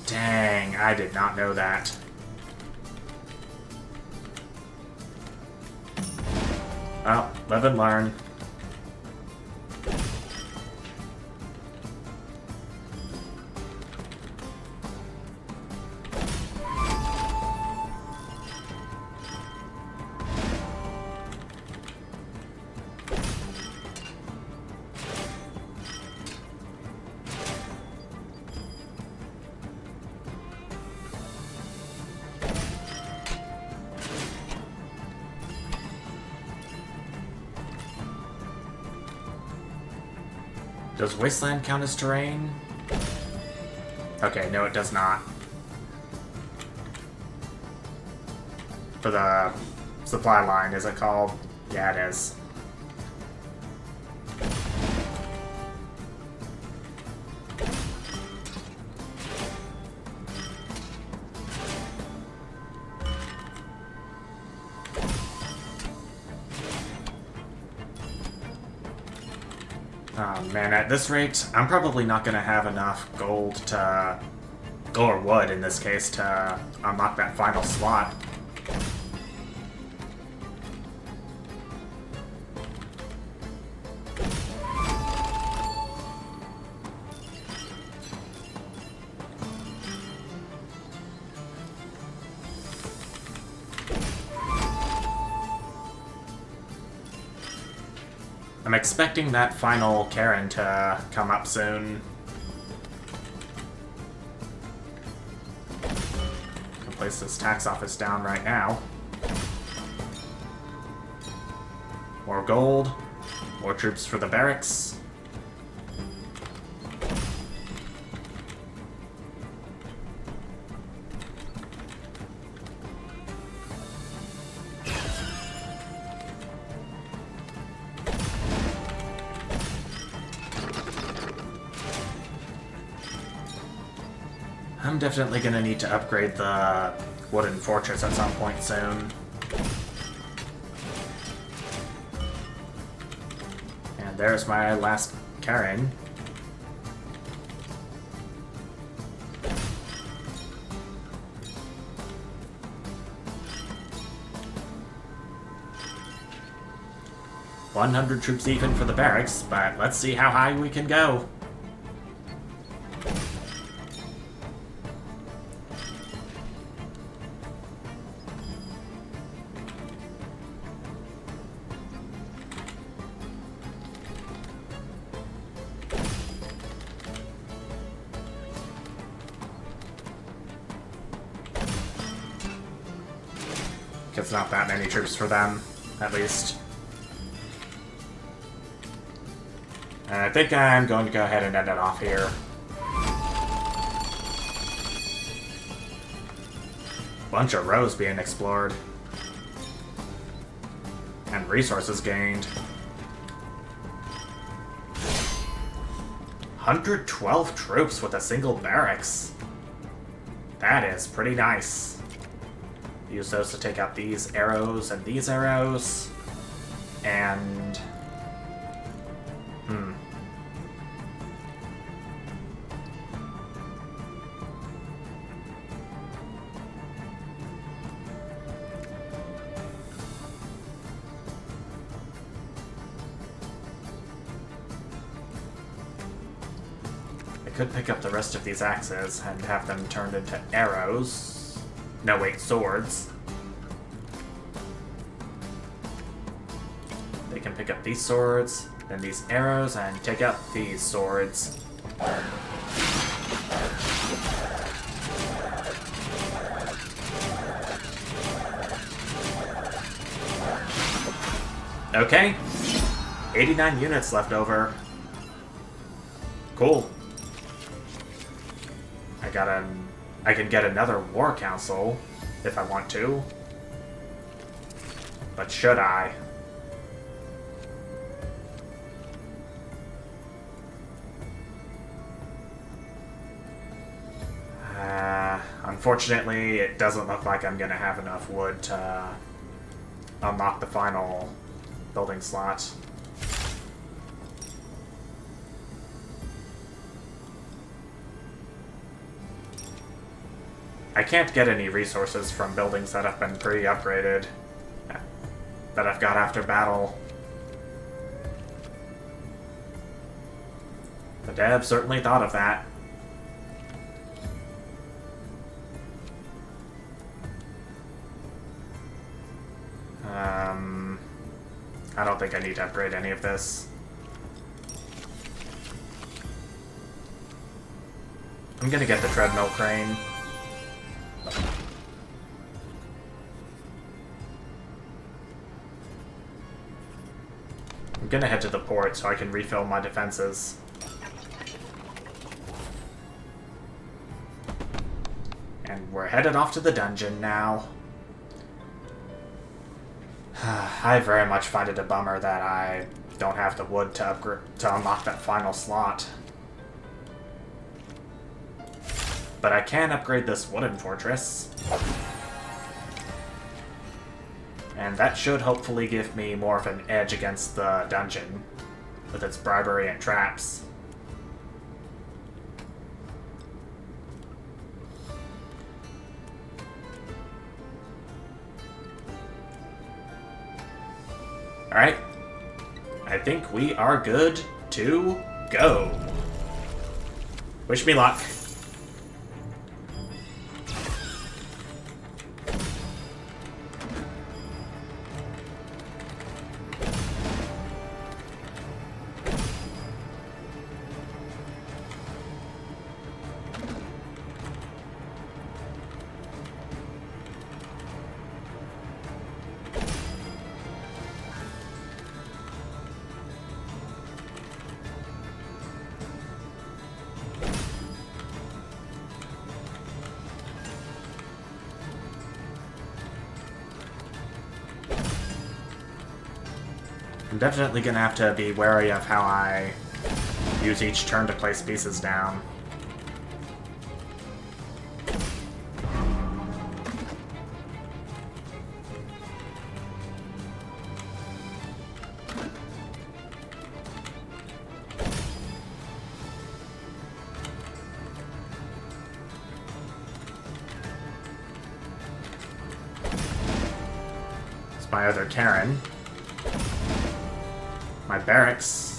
Dang, I did not know that. Well, live and learn. Does Wasteland count as terrain? Okay, no it does not. For the supply line, is it called? Yeah, it is. Oh man, at this rate, I'm probably not going to have enough gold to... or wood, in this case, to unlock that final slot. I'm expecting that final Karen to come up soon. Can place this tax office down right now. More gold. More troops for the barracks. I'm definitely going to need to upgrade the wooden fortress at some point soon. And there's my last Karen. $100 troops even for the barracks, but let's see how high we can go. It's not that many troops for them, at least. And I think I'm going to go ahead and end it off here. Bunch of rows being explored. And resources gained. 112 troops with a single barracks. That is pretty nice. Use those to take out these arrows and these arrows. And... I could pick up the rest of these axes and have them turned into arrows. No, wait, swords. They can pick up these swords, then these arrows, and take out these swords. Okay. 89 units left over. Cool. I can get another war council if I want to. But should I? Unfortunately, it doesn't look like I'm gonna have enough wood to unlock the final building slot. I can't get any resources from buildings that have been pre-upgraded, that I've got after battle. The dev certainly thought of that. I don't think I need to upgrade any of this. I'm gonna get the treadmill crane. I'm gonna head to the port so I can refill my defenses. And we're headed off to the dungeon now. I very much find it a bummer that I don't have the wood to unlock that final slot. But I can upgrade this wooden fortress. And that should hopefully give me more of an edge against the dungeon, with its bribery and traps. Alright. I think we are good to go. Wish me luck. definitely gonna have to be wary of how I use each turn to place pieces down. It's my other Karen. My barracks.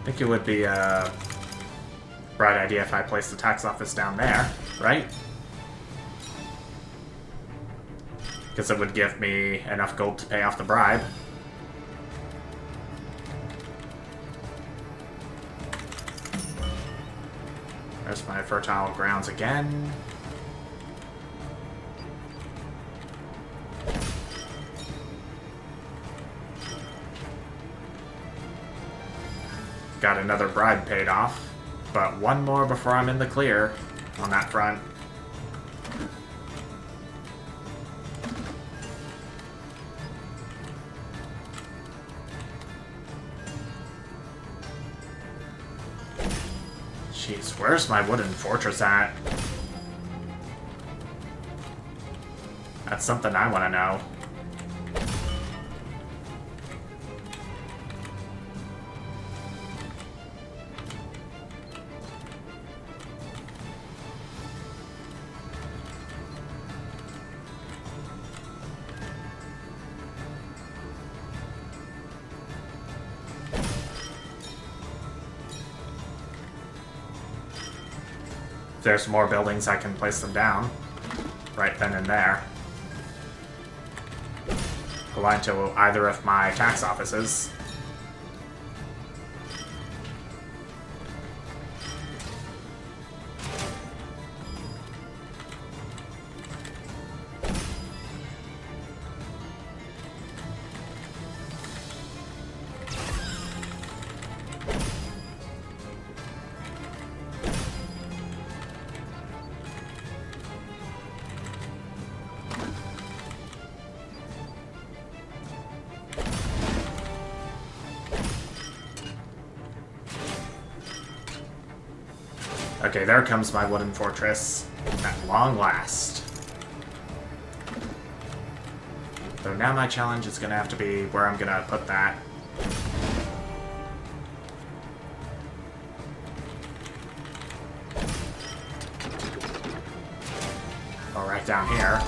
I think it would be a bright idea if I placed the tax office down there, right? Because it would give me enough gold to pay off the bribe. There's my fertile grounds again. Got another bribe paid off, but one more before I'm in the clear on that front. Jeez, where's my wooden fortress at? That's something I want to know. If there's more buildings, I can place them down right then and there. Align to either of my tax offices. Okay, there comes my wooden fortress, at long last. So now my challenge is going to have to be where I'm going to put that. Oh, right down here.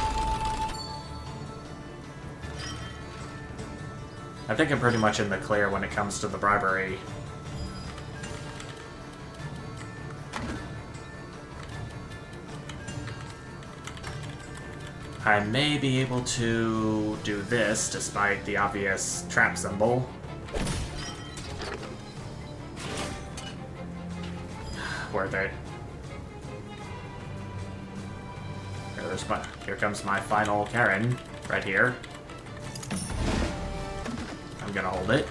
I think I'm pretty much in the clear when it comes to the bribery. I may be able to do this despite the obvious trap symbol. Worth it. Here comes my final Karen, right here. I'm gonna hold it.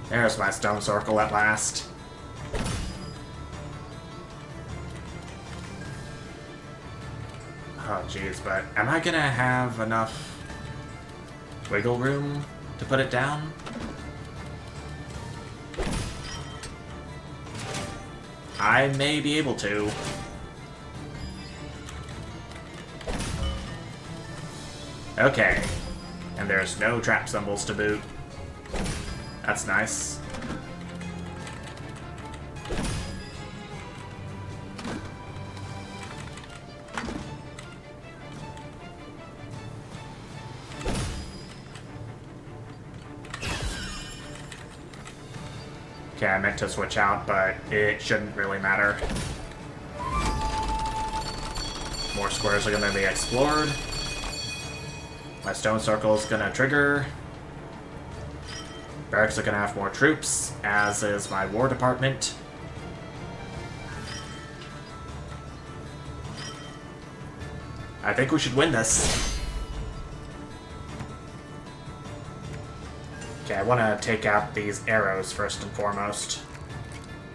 There's my stone circle at last. Oh jeez, but am I gonna have enough wiggle room to put it down? I may be able to. Okay. And there's no trap symbols to boot. That's nice. Okay, I meant to switch out, but it shouldn't really matter. More squares are going to be explored. My stone circle is going to trigger. Barracks are going to have more troops, as is my war department. I think we should win this. Okay, I want to take out these arrows first and foremost.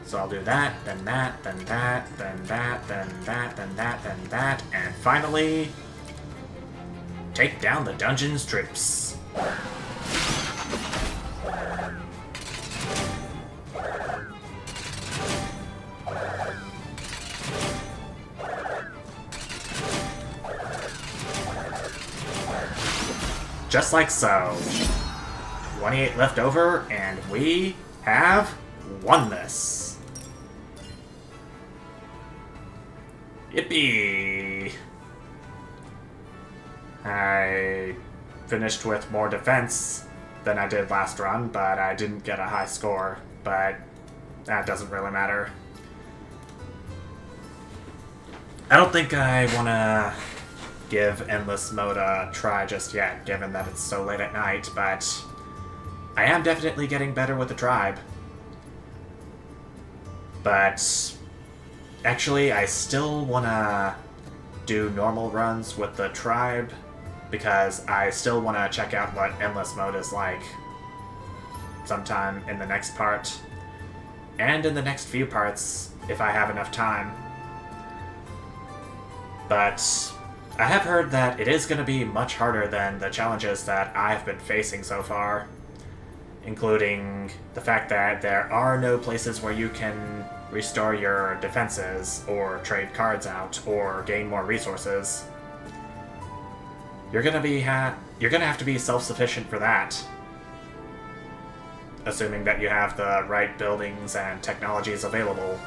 So I'll do that, then that, then that, then that, then that, then that, then that, and finally, take down the dungeon's troops. Just like so. 28 left over, and we have won this. Yippee! I finished with more defense than I did last run, but I didn't get a high score, but that doesn't really matter. I don't think I want to give Endless Mode a try just yet, given that it's so late at night, but I am definitely getting better with the tribe. But actually, I still want to do normal runs with the tribe, because I still want to check out what Endless Mode is like sometime in the next part, and in the next few parts, if I have enough time. But I have heard that it is going to be much harder than the challenges that I've been facing so far, including the fact that there are no places where you can restore your defenses, or trade cards out, or gain more resources. You're gonna have to be self-sufficient for that, assuming that you have the right buildings and technologies available.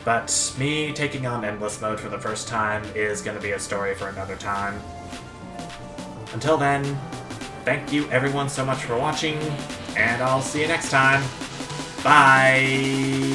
But me taking on Endless Mode for the first time is going to be a story for another time. Until then, thank you everyone so much for watching, and I'll see you next time. Bye!